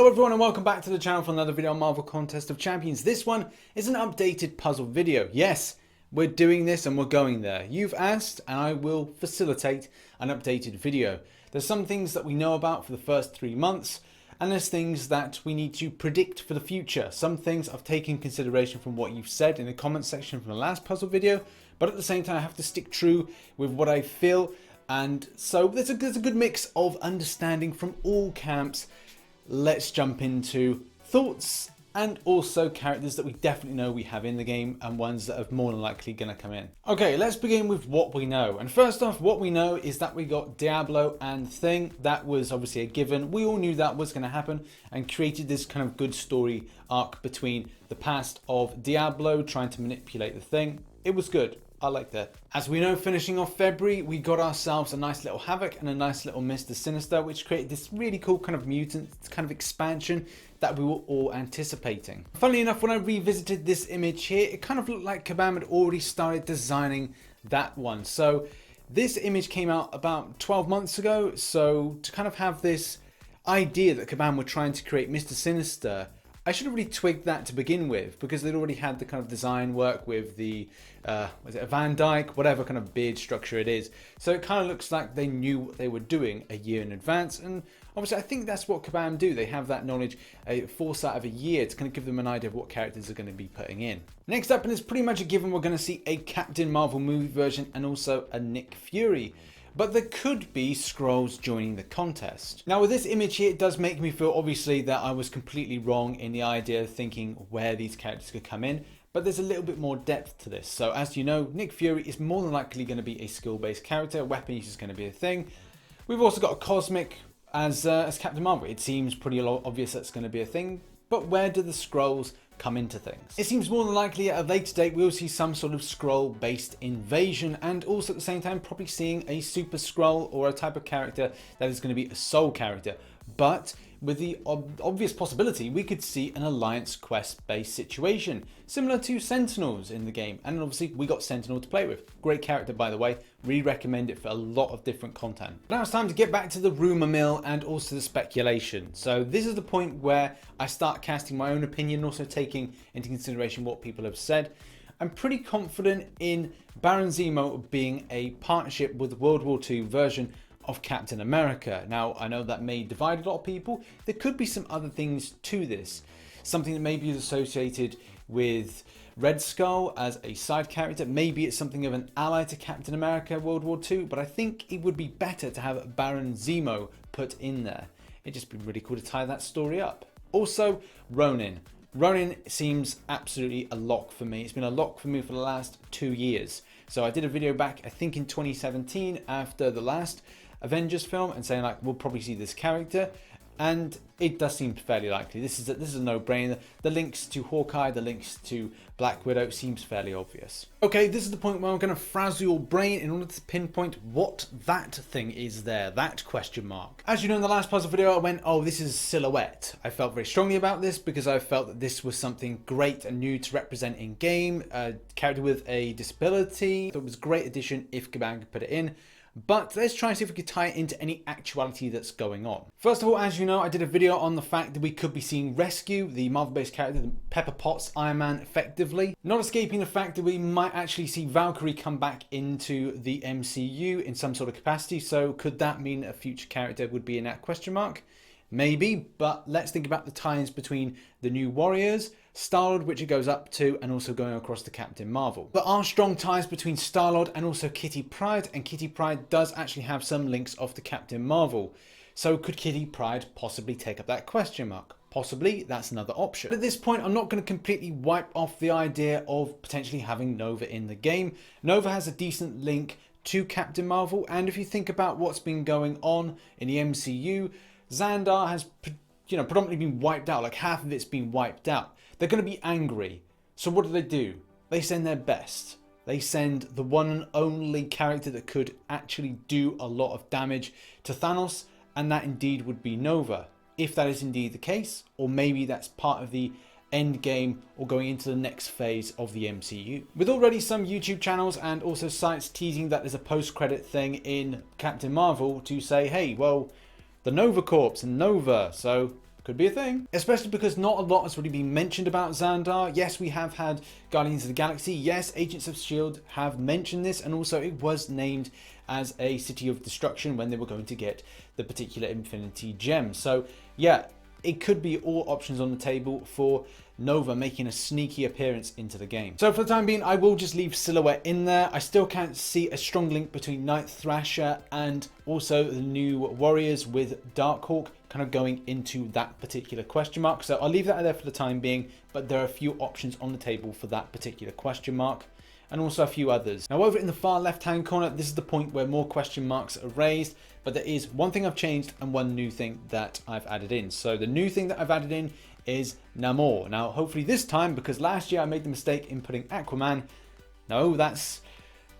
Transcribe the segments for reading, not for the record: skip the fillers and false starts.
Hello everyone and welcome back to the channel for another video on Marvel Contest of Champions. This one is an updated puzzle video. Yes, we're doing this and we're going there. You've asked and I will facilitate an updated video. There's some things that we know about for the first 3 months and there's things that we need to predict for the future. Some things I've taken consideration from what you've said in the comment section from the last puzzle video, but at the same time I have to stick true with what I feel, and so there's a good mix of understanding from all camps. Let's jump into thoughts and also characters that we definitely know we have in the game and ones that are more than likely going to come in. Okay, let's begin with what we know. And first off, what we know is that we got Diablo and Thing. That was obviously a given. We all knew that was going to happen and created this kind of good story arc between the past of Diablo trying to manipulate the Thing. It was good. I like that. As we know, finishing off February, we got ourselves a nice little Havoc and a nice little Mr. Sinister, which created this really cool kind of mutant kind of expansion that we were all anticipating. Funnily enough, when I revisited this image here, it kind of looked like Kabam had already started designing that one. So this image came out about 12 months ago. So to kind of have this idea that Kabam were trying to create Mr. Sinister, I should have really twigged that to begin with, because they'd already had the kind of design work with the, was it a Van Dyke, whatever kind of beard structure it is. So it kind of looks like they knew what they were doing a year in advance. And obviously I think that's what Kabam do. They have that knowledge, a foresight of a year to kind of give them an idea of what characters are going to be putting in. Next up, and it's pretty much a given, we're going to see a Captain Marvel movie version and also a Nick Fury. But there could be Skrulls joining the contest. Now with this image here, it does make me feel obviously that I was completely wrong in the idea of thinking where these characters could come in, but there's a little bit more depth to this. So as you know, Nick Fury is more than likely going to be a skill-based character. Weapon use is going to be a thing. We've also got a Cosmic as Captain Marvel. It seems pretty obvious that's going to be a thing, but where do the Skrulls come into things? It seems more than likely at a later date we'll see some sort of Skrull based invasion, and also at the same time probably seeing a Super Skrull or a type of character that is going to be a soul character. But with the obvious possibility we could see an Alliance quest based situation similar to Sentinels in the game, and obviously we got Sentinel to play with. Great character, by the way. Really recommend it for a lot of different content. But now it's time to get back to the rumor mill and also the speculation. So this is the point where I start casting my own opinion, also taking into consideration what people have said. I'm pretty confident in Baron Zemo being a partnership with the World War II version of Captain America. Now I know that may divide a lot of people. There could be some other things to this. Something that maybe is associated with Red Skull as a side character. Maybe it's something of an ally to Captain America World War II, but I think it would be better to have Baron Zemo put in there. It'd just be really cool to tie that story up. Also, Ronin. Ronin seems absolutely a lock for me. It's been a lock for me for the last 2 years. So I did a video back, I think in 2017, after the last Avengers film, and saying like we'll probably see this character, and it does seem fairly likely. This is a no-brainer. The links to Hawkeye, the links to Black Widow seems fairly obvious. Okay, this is the point where I'm going to frazzle your brain in order to pinpoint what that thing is there, that question mark. As you know, in the last puzzle video I went, oh, this is Silhouette. I felt very strongly about this because I felt that this was something great and new to represent in game, a character with a disability. It was a great addition if Kabam could put it in. But let's try and see if we could tie it into any actuality that's going on. First of all, as you know, I did a video on the fact that we could be seeing Rescue, the Marvel-based character, the Pepper Potts Iron Man effectively. Not escaping the fact that we might actually see Valkyrie come back into the MCU in some sort of capacity. So could that mean a future character would be in that question mark? Maybe, but let's think about the tie-ins between the New Warriors, Star-Lord, which it goes up to, and also going across to Captain Marvel. There are strong ties between Star-Lord and also Kitty Pryde, and Kitty Pryde does actually have some links off to Captain Marvel. So could Kitty Pryde possibly take up that question mark? Possibly, that's another option. But at this point, I'm not going to completely wipe off the idea of potentially having Nova in the game. Nova has a decent link to Captain Marvel, and if you think about what's been going on in the MCU, Xandar has, predominantly been wiped out. Like half of it's been wiped out. They're going to be angry. So what do? They send their best. They send the one and only character that could actually do a lot of damage to Thanos, and that indeed would be Nova. If that is indeed the case, or maybe that's part of the end game or going into the next phase of the MCU. With already some YouTube channels and also sites teasing that there's a post-credit thing in Captain Marvel to say, hey, well, the Nova Corps and Nova, so Could be a thing. Especially because not a lot has really been mentioned about Xandar. Yes, we have had Guardians of the Galaxy. Yes, Agents of S.H.I.E.L.D. have mentioned this, and also it was named as a City of Destruction when they were going to get the particular Infinity Gem. So yeah, it could be all options on the table for Nova making a sneaky appearance into the game. So for the time being, I will just leave Silhouette in there. I still can't see a strong link between Night Thrasher and also the new Warriors with Darkhawk kind of going into that particular question mark. So I'll leave that there for the time being, but there are a few options on the table for that particular question mark, and also a few others. Now over in the far left hand corner, this is the point where more question marks are raised, but there is one thing I've changed and one new thing that I've added in. So the new thing that I've added in is Namor. Now hopefully this time, because last year I made the mistake in putting Aquaman, no, that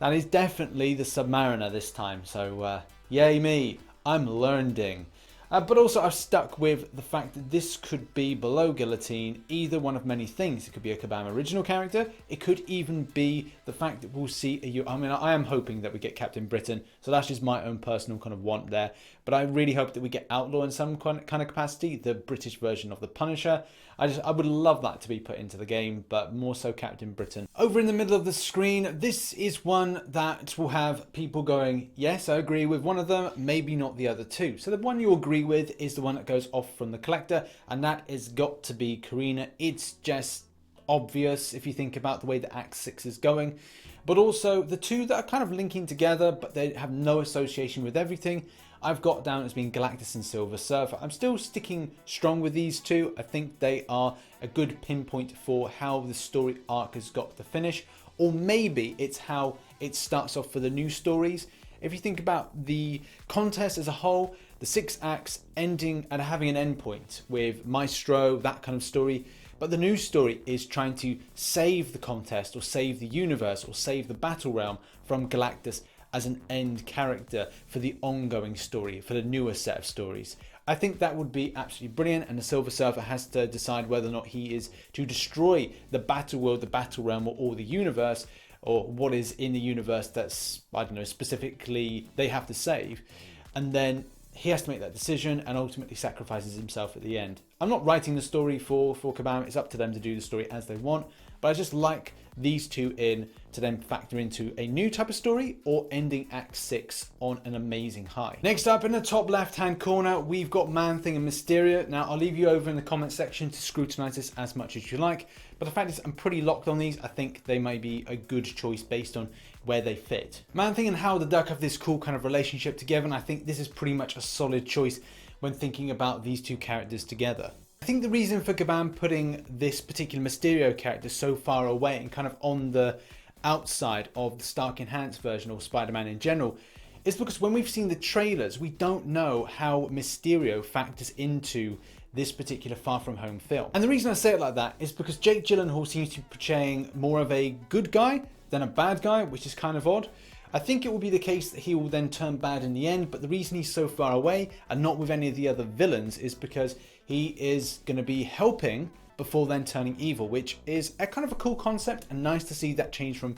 is definitely the Submariner this time. So yay me, I'm learning. But also I've stuck with the fact that this could be below Guillotine, either one of many things. It could be a Kabam original character. It could even be the fact that we'll see I am hoping that we get Captain Britain. So that's just my own personal kind of want there. But I really hope that we get Outlaw in some kind of capacity, the British version of the Punisher. I would love that to be put into the game, but more so Captain Britain. Over in the middle of the screen, this is one that will have people going, yes, I agree with one of them, maybe not the other two. So the one you agree with is the one that goes off from the collector, and that has got to be Karina. It's just obvious if you think about the way that Act 6 is going. But also the two that are kind of linking together, but they have no association with everything, I've got down as being Galactus and Silver Surfer. I'm still sticking strong with these two. I think they are a good pinpoint for how the story arc has got to finish, or maybe it's how it starts off for the new stories. If you think about the contest as a whole, the 6 acts ending and having an endpoint with Maestro, that kind of story. But the new story is trying to save the contest, or save the universe, or save the battle realm from Galactus as an end character for the ongoing story, for the newer set of stories. I think that would be absolutely brilliant, and the Silver Surfer has to decide whether or not he is to destroy the battle world, the battle realm, or the universe, or what is in the universe that's, I don't know, specifically they have to save. And then he has to make that decision and ultimately sacrifices himself at the end. I'm not writing the story for Kabam, it's up to them to do the story as they want, but I just like these two in to then factor into a new type of story or ending Act 6 on an amazing high. Next up in the top left hand corner, we've got Man-Thing and Mysterio. Now I'll leave you over in the comment section to scrutinize this as much as you like, but the fact is I'm pretty locked on these. I think they may be a good choice based on where they fit. Man-Thing and Howard the Duck have this cool kind of relationship together, and I think this is pretty much a solid choice when thinking about these two characters together. I think the reason for Kabam putting this particular Mysterio character so far away and kind of on the outside of the Stark Enhanced version or Spider-Man in general is because when we've seen the trailers, we don't know how Mysterio factors into this particular Far From Home film. And the reason I say it like that is because Jake Gyllenhaal seems to be portraying more of a good guy than a bad guy, which is kind of odd. I think it will be the case that he will then turn bad in the end, but the reason he's so far away and not with any of the other villains is because he is going to be helping before then turning evil, which is a kind of a cool concept and nice to see that change from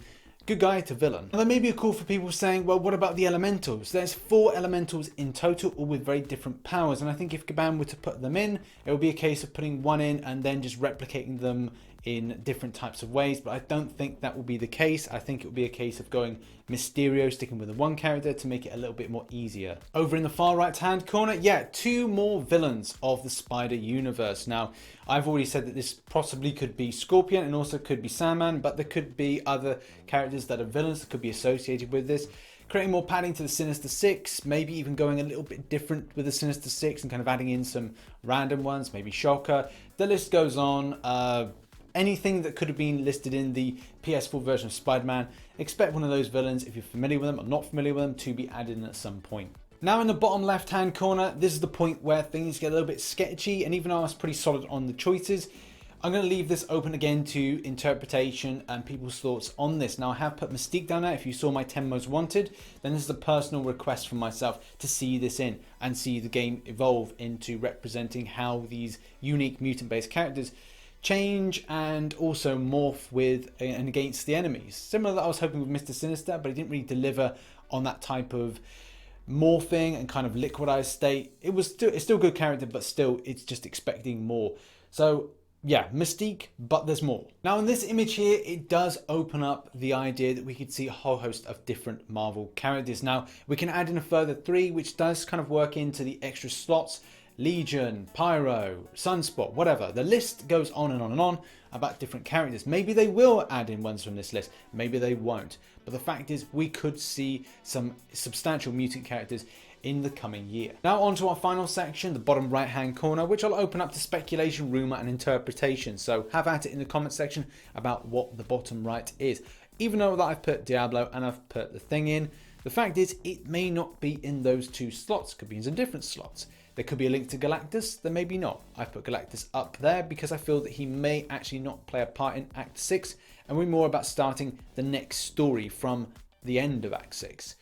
good guy to villain. Now, there may be a call for people saying, well, what about the elementals? There's 4 elementals in total, all with very different powers, and I think if Kabam were to put them in, it would be a case of putting one in and then just replicating them in different types of ways, but I don't think that will be the case. I think it will be a case of going Mysterio, sticking with the one character to make it a little bit more easier. Over in the far right hand corner, yeah, 2 more villains of the Spider Universe. Now, I've already said that this possibly could be Scorpion and also could be Sandman, but there could be other characters that are villains that could be associated with this. Creating more padding to the Sinister Six, maybe even going a little bit different with the Sinister Six and kind of adding in some random ones, maybe Shocker. The list goes on. Anything that could have been listed in the PS4 version of Spider-Man, expect one of those villains, if you're familiar with them or not familiar with them, to be added in at some point. Now in the bottom left hand corner, this is the point where things get a little bit sketchy, and even though I was pretty solid on the choices, I'm going to leave this open again to interpretation and people's thoughts on this. Now I have put Mystique down there. If you saw my 10 most wanted, then this is a personal request from myself to see this in and see the game evolve into representing how these unique mutant based characters change and also morph with and against the enemies. Similar that I was hoping with Mr. Sinister, but he didn't really deliver on that type of morphing and kind of liquidized state. It's still good character, but still it's just expecting more. So yeah, Mystique, but there's more. Now in this image here, it does open up the idea that we could see a whole host of different Marvel characters. Now we can add in a further 3, which does kind of work into the extra slots. Legion, Pyro, Sunspot, whatever. The list goes on and on and on about different characters. Maybe they will add in ones from this list, maybe they won't. But the fact is, we could see some substantial mutant characters in the coming year. Now on to our final section, the bottom right hand corner, which I'll open up to speculation, rumor and interpretation. So have at it in the comment section about what the bottom right is. Even though that I've put Diablo and I've put the thing in, the fact is it may not be in those 2 slots, could be in some different slots. There could be a link to Galactus, there may be not. I've put Galactus up there because I feel that he may actually not play a part in Act 6 and we're more about starting the next story from the end of Act 6.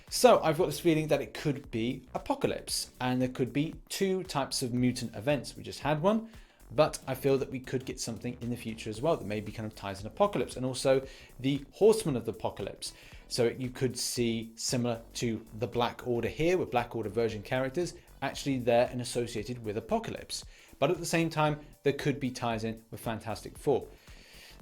So I've got this feeling that it could be Apocalypse and there could be 2 types of mutant events. We just had one, but I feel that we could get something in the future as well that maybe kind of ties in Apocalypse, and also the Horsemen of the Apocalypse. So you could see, similar to the Black Order here, with Black Order version characters actually there and associated with Apocalypse. But at the same time, there could be ties in with Fantastic Four.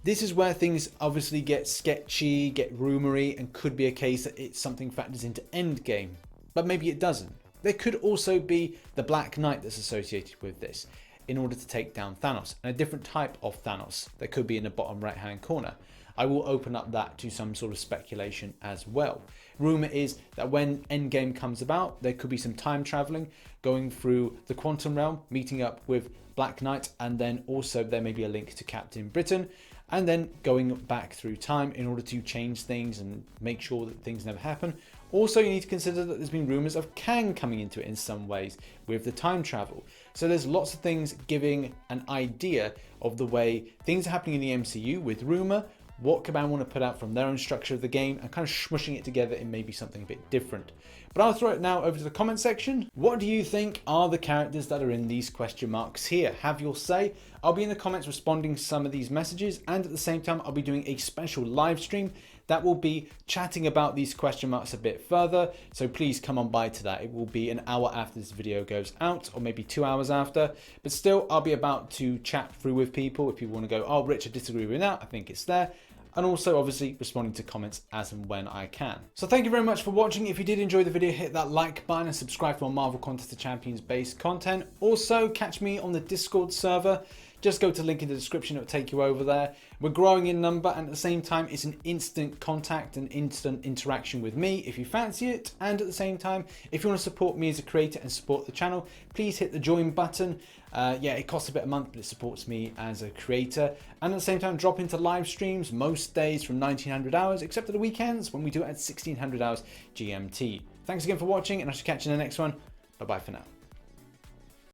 This is where things obviously get sketchy, get rumory, and could be a case that it's something factors into Endgame, but maybe it doesn't. There could also be the Black Knight that's associated with this in order to take down Thanos, and a different type of Thanos that could be in the bottom right hand corner. I will open up that to some sort of speculation as well. Rumor is that when Endgame comes about, there could be some time traveling, going through the quantum realm, meeting up with Black Knight, and then also there may be a link to Captain Britain, and then going back through time in order to change things and make sure that things never happen. Also, you need to consider that there's been rumors of Kang coming into it in some ways with the time travel. So there's lots of things giving an idea of the way things are happening in the MCU with rumor, what Command want to put out from their own structure of the game, and kind of smushing it together in maybe something a bit different. But I'll throw it now over to the comment section. What do you think are the characters that are in these question marks here? Have your say. I'll be in the comments responding to some of these messages, and at the same time I'll be doing a special live stream that will be chatting about these question marks a bit further, so please come on by to that. It will be an hour after this video goes out, or maybe 2 hours after, but still I'll be about to chat through with people. If people want to go, oh Rich, I disagree with that, I think it's there, and also obviously responding to comments as and when I can. So thank you very much for watching. If you did enjoy the video, hit that like button and subscribe for more Marvel Contest of Champions based content. Also catch me on the Discord server. Just go to the link in the description, it'll take you over there. We're growing in number, and at the same time it's an instant contact and instant interaction with me if you fancy it. And at the same time, if you want to support me as a creator and support the channel, please hit the join button. Yeah, it costs a bit a month, but it supports me as a creator. And at the same time, drop into live streams most days from 1900 hours, except for the weekends when we do it at 1600 hours GMT. Thanks again for watching, and I shall catch you in the next one. Bye bye for now.